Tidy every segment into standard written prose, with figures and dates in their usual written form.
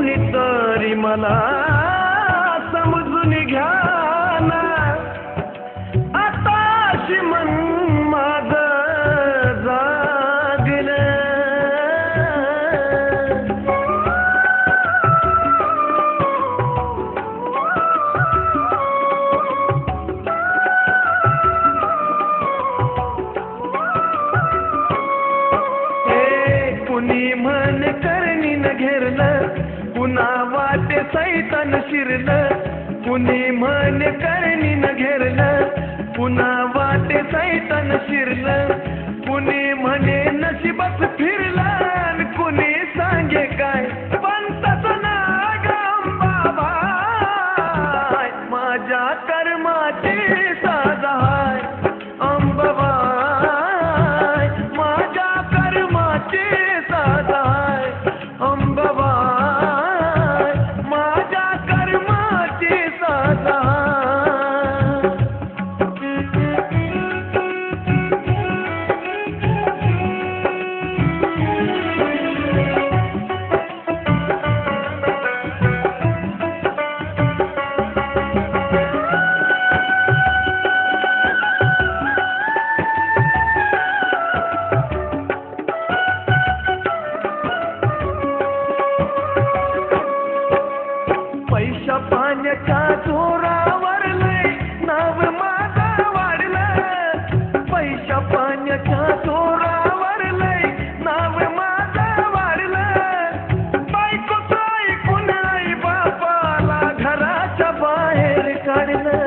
कुणीतरी मला समजून घ्या ना, आताशी मन माझं जागलं. कुणी म्हण करणीनं घेरलं, पुन्हा वाटे सैतान शिरलं. कुणी म्हण करणीनं घेरलं, पुन्हा वाटे सैतान शिरलं. कुणी म्हणे नशिबात फिरलं, कुणी सांगे काय पण तसं ना अंबाबाई, माझ्या कर्माची साजा हाय. अंबाबाई माझ्या कर्माची साजा हाय. अंबाबाई माझ्या कर्माची साजा हाय. पैशा पाण्याच्या जोरावर लय नाव माझं वाढलं. पैशा पाण्याच्या जोरावर लय नाव माझं वाढलं. बायकोचं ऐकून आई बापाला घराच्या बाहेर काढलं.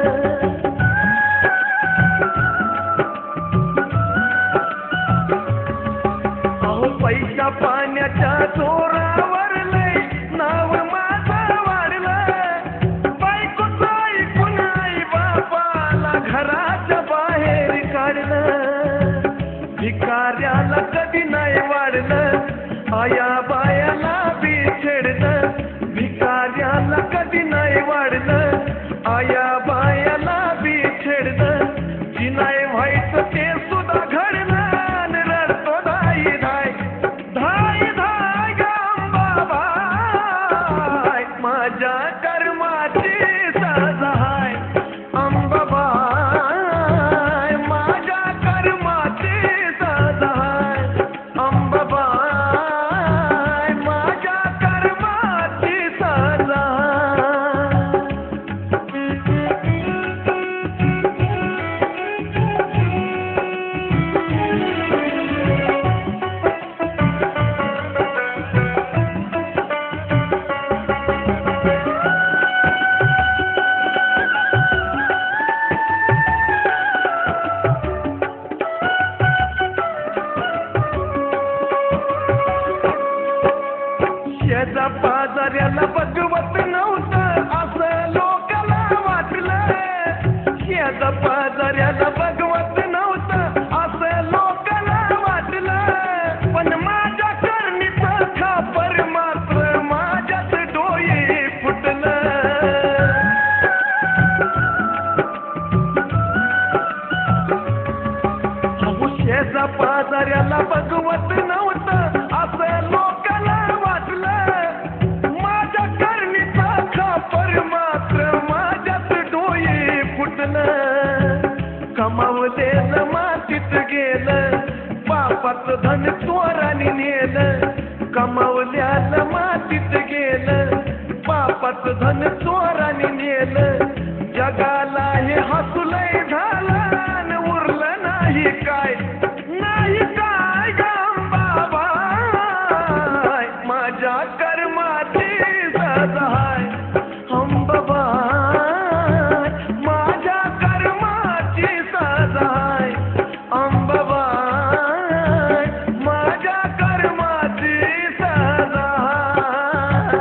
अहो पैशा पाण्याच्या जोरावर लय नाव माझं वाढलं. बायकोचं ऐकून आई बापाला घराच्या बाहेर काढलं. भिकाऱ्याला कधी नाही वाढलं, आया बायाला बी छेडलं. भिकाऱ्याला कधी नाही वाढलं, आया बायाला बी छेडलं. जी नाही व्हायचं ते सुद्धा घडलं. आणि रडतो धाई धाय धाय धाय अंबाबाई, माझ्या कर्माची साजा हाय. अंबाबाई माझ्या कर्माची साजा हाय. अंबाबाई माझ्या कर्माची साजा शेजा पाजाऱ्याला बघवत नव्हतं असं लोकाला वाटलं. शेजा पाजाऱ्याला बघवत नव्हतं असं लोकाला वाटलं. पण माझ्या करणीचं खापर मात्र माझ्याच डोळे फुटलं. शेजा पाजाऱ्याला बघवत नव्हतं असं लोकाला वाटलं. माझ्या करणीचा खापर मात्र माझ्याच डोळे फुटलं. कमावलेलं मातीत गेलं, पापाचं धन चोराने नेलं. कमावल्यालं मातीत गेलं, पापाचं धन चोराने नेलं. जगाला हे हसुलय झालं, न उरलं नाही काय नाही काय अंबाबाई, माझ्या कर्माची साजा हाय. अंबाबाई माझ्या कर्माची साजा हाय. अंबाबाई माझ्या कर्माची साजा हाय.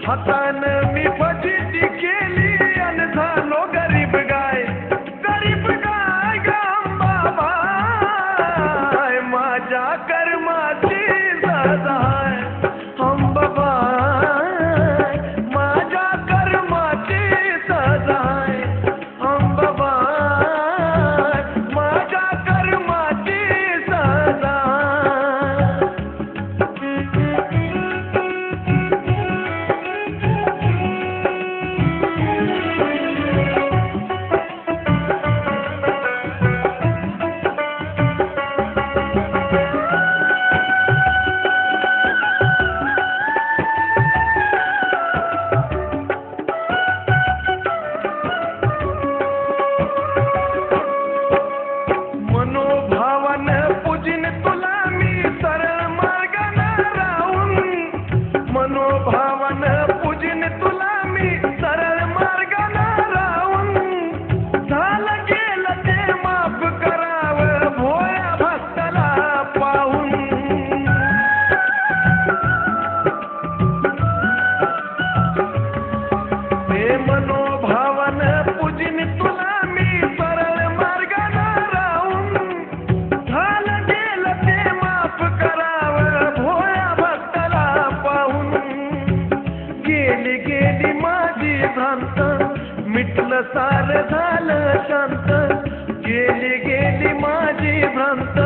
हातानं मी फजिती केली अन झालो गरीब गाय अंबाबाई माझ्या कर्माची सजाय अंबाबाई माझ्या कर्माची सजाय अंबाबाई माझ्या कर्माची सजाय मनोभावानं पूजिन तुला मी सरळ मार्गानं राहून मनोभावानं पूजिन तुला मी सरळ मार्गानं राहून झालं गेलं ते माफ करावं भोळ्या भक्ताला पाहून ते मनोभावानं पूजिन तुला मी सरळ मार्गानं राहून झालं गेलं ते माफ करावं भोळ्या भक्ताला पाहून गेली गेली माझी भ्रांत मिटलं सार झालं शांत गेली गेली माझी भ्रांत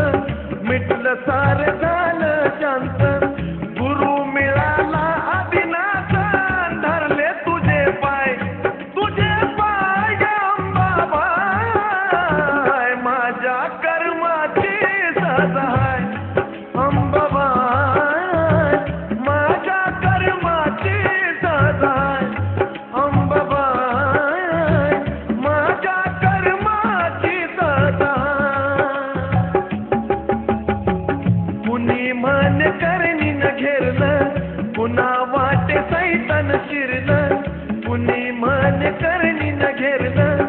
मिटलं सार झालं शांत गुरु मिळाला अभिनाशन धरले तुझे पाय अंबाबाई माझ्या कर्माची सजाय अंबाबाई माझ्या कर्माची सजाय अंबाबाई माझ्या कर्माची सजाय कुणी मन करणी न घेरलं पुन्हा वाटे सैतान शिरलं कुणी मन करणी न घेरलं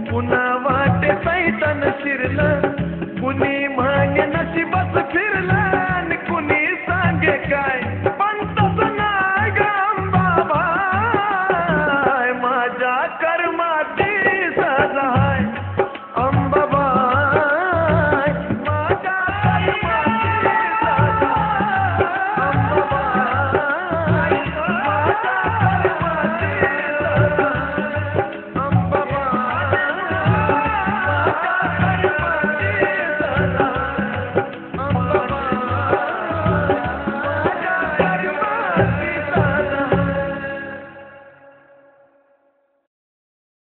पुन्हा वाटे सैतान शिरलं कुणी म्हणे नशिबात फिरलं